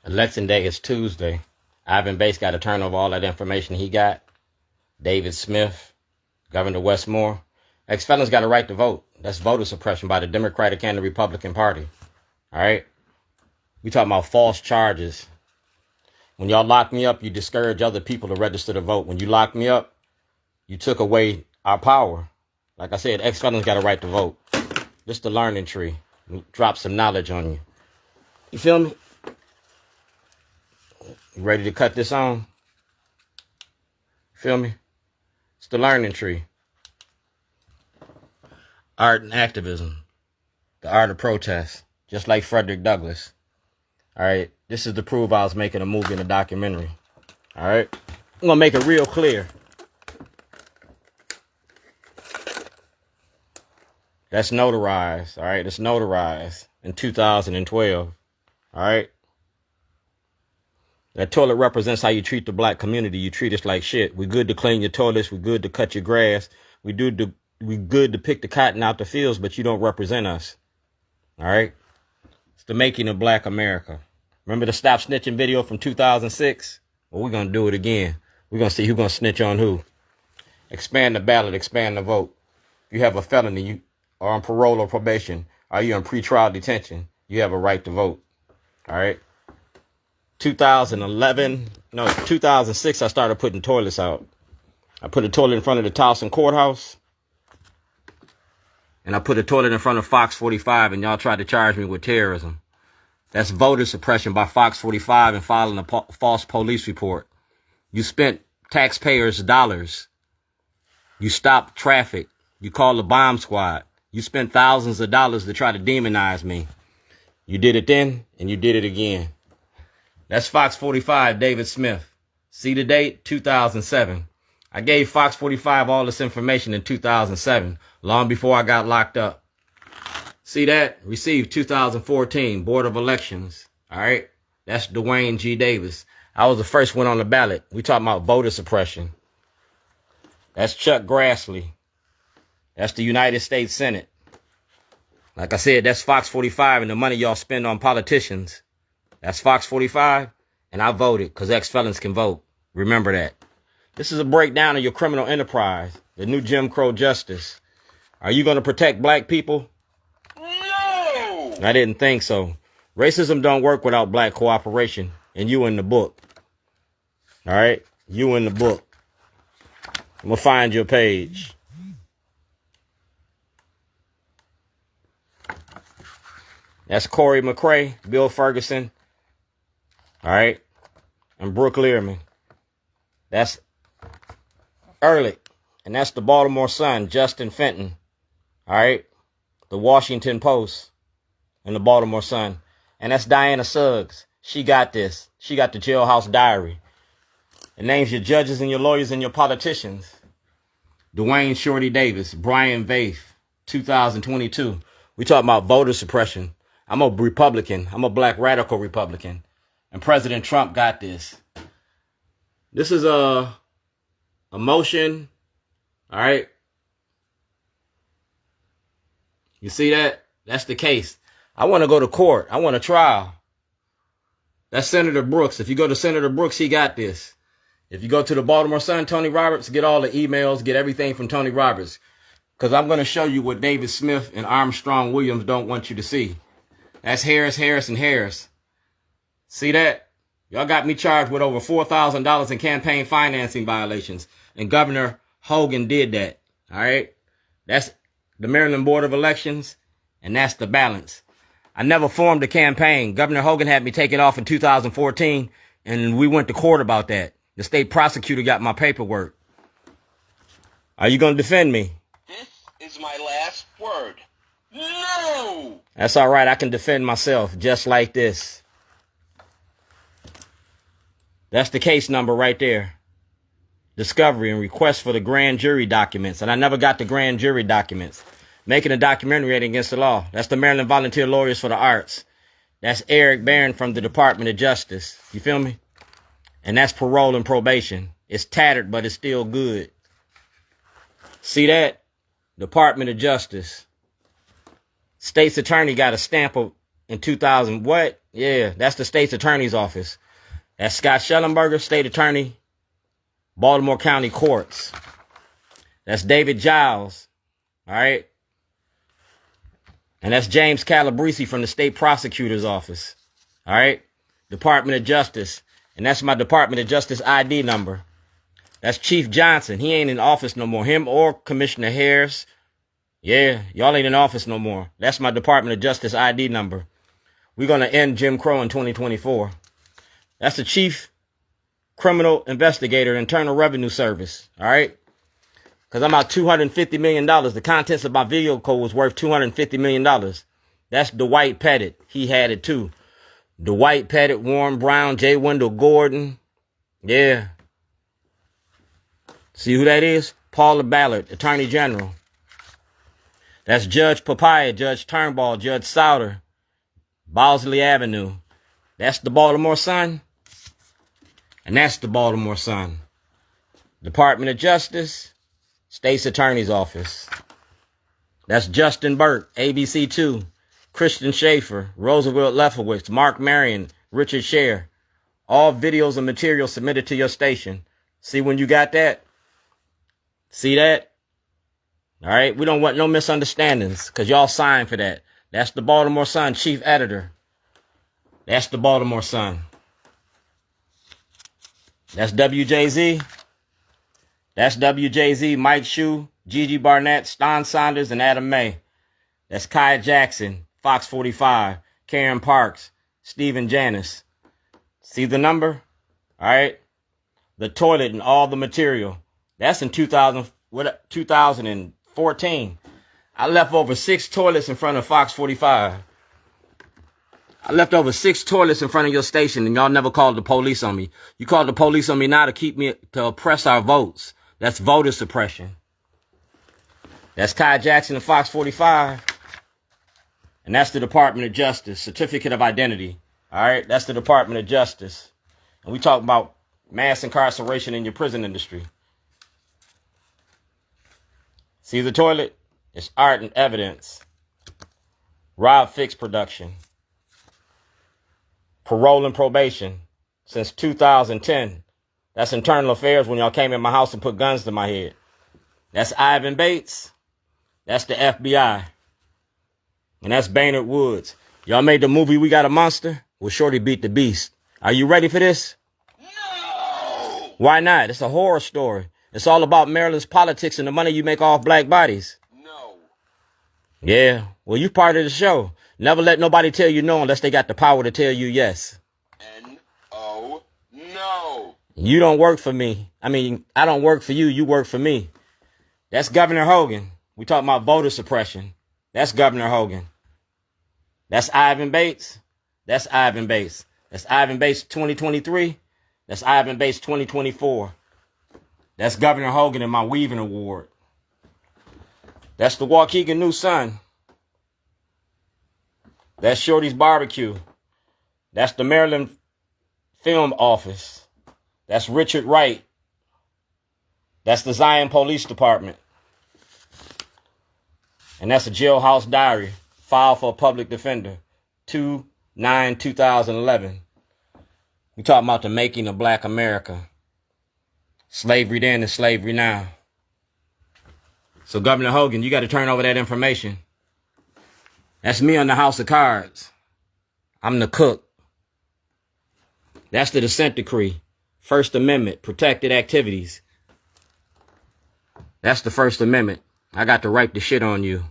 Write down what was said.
Election day is Tuesday. Ivan Bates got to turn over all that information he got. David Smith, Governor Westmore. Ex-felons got a right to vote. That's voter suppression by the Democratic and the Republican Party. All right? We talking about false charges. When y'all lock me up, you discourage other people to register to vote. When you lock me up, you took away our power. Like I said, ex-felons got a right to vote. Just the learning tree. Drop some knowledge on you. You feel me? You ready to cut this on? Feel me? It's the learning tree. Art and activism. The art of protest. Just like Frederick Douglass. All right? This is to prove I was making a movie and a documentary. All right? I'm going to make it real clear. That's notarized. All right? It's notarized in 2012. All right? That toilet represents how you treat the black community. You treat us like shit. We good to clean your toilets. We good to cut your grass. We good to pick the cotton out the fields, but you don't represent us. All right? It's the making of black America. Remember the Stop Snitching video from 2006? Well, we're going to do it again. We're going to see who's going to snitch on who. Expand the ballot. Expand the vote. If you have a felony, you are on parole or probation, are you in pretrial detention, you have a right to vote. All right? 2006, I started putting toilets out. I put a toilet in front of the Towson Courthouse. And I put a toilet in front of Fox 45, and y'all tried to charge me with terrorism. That's voter suppression by Fox 45 and filing a false police report. You spent taxpayers' dollars. You stopped traffic. You called the bomb squad. You spent thousands of dollars to try to demonize me. You did it then, and you did it again. That's Fox 45, David Smith. See the date? 2007. I gave Fox 45 all this information in 2007, long before I got locked up. See that? Received 2014, Board of Elections. All right? That's Dwayne G. Davis. I was the first one on the ballot. We talking about voter suppression. That's Chuck Grassley. That's the United States Senate. Like I said, that's Fox 45 and the money y'all spend on politicians. That's Fox 45, and I voted because ex-felons can vote. Remember that. This is a breakdown of your criminal enterprise, the new Jim Crow justice. Are you going to protect black people? No! I didn't think so. Racism don't work without black cooperation, and you in the book. All right? You in the book. I'm going to find your page. That's Corey McCrae, Bill Ferguson. All right? And Brooke Learman. That's Ehrlich. And that's the Baltimore Sun, Justin Fenton. All right? The Washington Post and the Baltimore Sun. And that's Diana Suggs. She got this. She got the Jailhouse Diary. It names your judges and your lawyers and your politicians. Dwayne Shorty Davis, Brian Vaith, 2022. We talking about voter suppression. I'm a Republican. I'm a black radical Republican. And President Trump got this. This is a motion. All right. You see that? That's the case. I want to go to court. I want a trial. That's Senator Brooks. If you go to Senator Brooks, he got this. If you go to the Baltimore Sun, Tony Roberts, get all the emails, get everything from Tony Roberts. Because I'm going to show you what David Smith and Armstrong Williams don't want you to see. That's Harris, Harris, and Harris. See that? Y'all got me charged with over $4,000 in campaign financing violations. And Governor Hogan did that. All right? That's the Maryland Board of Elections. And that's the balance. I never formed a campaign. Governor Hogan had me take it off in 2014. And we went to court about that. The state prosecutor got my paperwork. Are you going to defend me? This is my last word. No! That's all right. I can defend myself just like this. That's the case number right there. Discovery and request for the grand jury documents. And I never got the grand jury documents. Making a documentary ain't against the law. That's the Maryland Volunteer Lawyers for the Arts. That's Eric Barron from the Department of Justice. You feel me? And that's parole and probation. It's tattered, but it's still good. See that? Department of Justice. States Attorney got a stamp of in 2000. What? Yeah, that's the state's attorney's office. That's Scott Shellenberger, state attorney, Baltimore County Courts. That's David Giles. All right. And that's James Calabrese from the state prosecutor's office. All right. Department of Justice. And that's my Department of Justice ID number. That's Chief Johnson. He ain't in office no more. Him or Commissioner Harris. Yeah, y'all ain't in office no more. That's my Department of Justice ID number. We're going to end Jim Crow in 2024. That's the Chief Criminal Investigator, Internal Revenue Service. All right. Because I'm out $250 million. The contents of my video code was worth $250 million. That's Dwight Pettit. He had it too. Dwight Pettit, Warren Brown, J. Wendell Gordon. Yeah. See who that is? Paula Ballard, Attorney General. That's Judge Papaya, Judge Turnbull, Judge Souter, Bosley Avenue. That's the Baltimore Sun. And that's the Baltimore Sun. Department of Justice, State's Attorney's Office. That's Justin Burke, ABC 2, Christian Schaefer, Roosevelt Lefowitz, Mark Marion, Richard Scher. All videos and materials submitted to your station. See when you got that? See that? All right. We don't want no misunderstandings because y'all signed for that. That's the Baltimore Sun, Chief Editor. That's the Baltimore Sun. That's WJZ. That's WJZ, Mike Shue, Gigi Barnett, Ston Saunders, and Adam May. That's Kai Jackson, Fox 45, Karen Parks, Stephen Janis. See the number? All right. The toilet and all the material. That's in 2014. I left over 6 toilets in front of Fox 45. I left over 6 toilets in front of your station, and y'all never called the police on me. You called the police on me now to oppress our votes. That's voter suppression. That's Kai Jackson and Fox 45. And that's the Department of Justice, Certificate of Identity. All right, that's the Department of Justice. And we talk about mass incarceration in your prison industry. See the toilet? It's art and evidence. Rob Fix Production. Parole and probation since 2010. That's internal affairs when y'all came in my house and put guns to my head. That's Ivan Bates. That's the FBI. And that's Baynard Woods. Y'all made the movie We Got a Monster? Well, Shorty Beat the Beast. Are you ready for this? No! Why not? It's a horror story. It's all about Maryland's politics and the money you make off black bodies. No. Yeah. Well, you part of the show. Never let nobody tell you no unless they got the power to tell you yes. N-O, no. You don't work for me. I mean, I don't work for you. You work for me. That's Governor Hogan. We talking about voter suppression. That's Governor Hogan. That's Ivan Bates. That's Ivan Bates. That's Ivan Bates 2023. That's Ivan Bates 2024. That's Governor Hogan and my Weaving Award. That's the Waukegan New Sun. That's Shorty's Barbecue. That's the Maryland Film Office. That's Richard Wright. That's the Zion Police Department. And that's a Jailhouse Diary. File for a public defender. 2/9/2011. We talking about the making of Black America. Slavery then and slavery now. So Governor Hogan, you got to turn over that information. That's me on the House of Cards. I'm the cook. That's the Dissent Decree. First Amendment, protected activities. That's the First Amendment. I got the right to shit on you.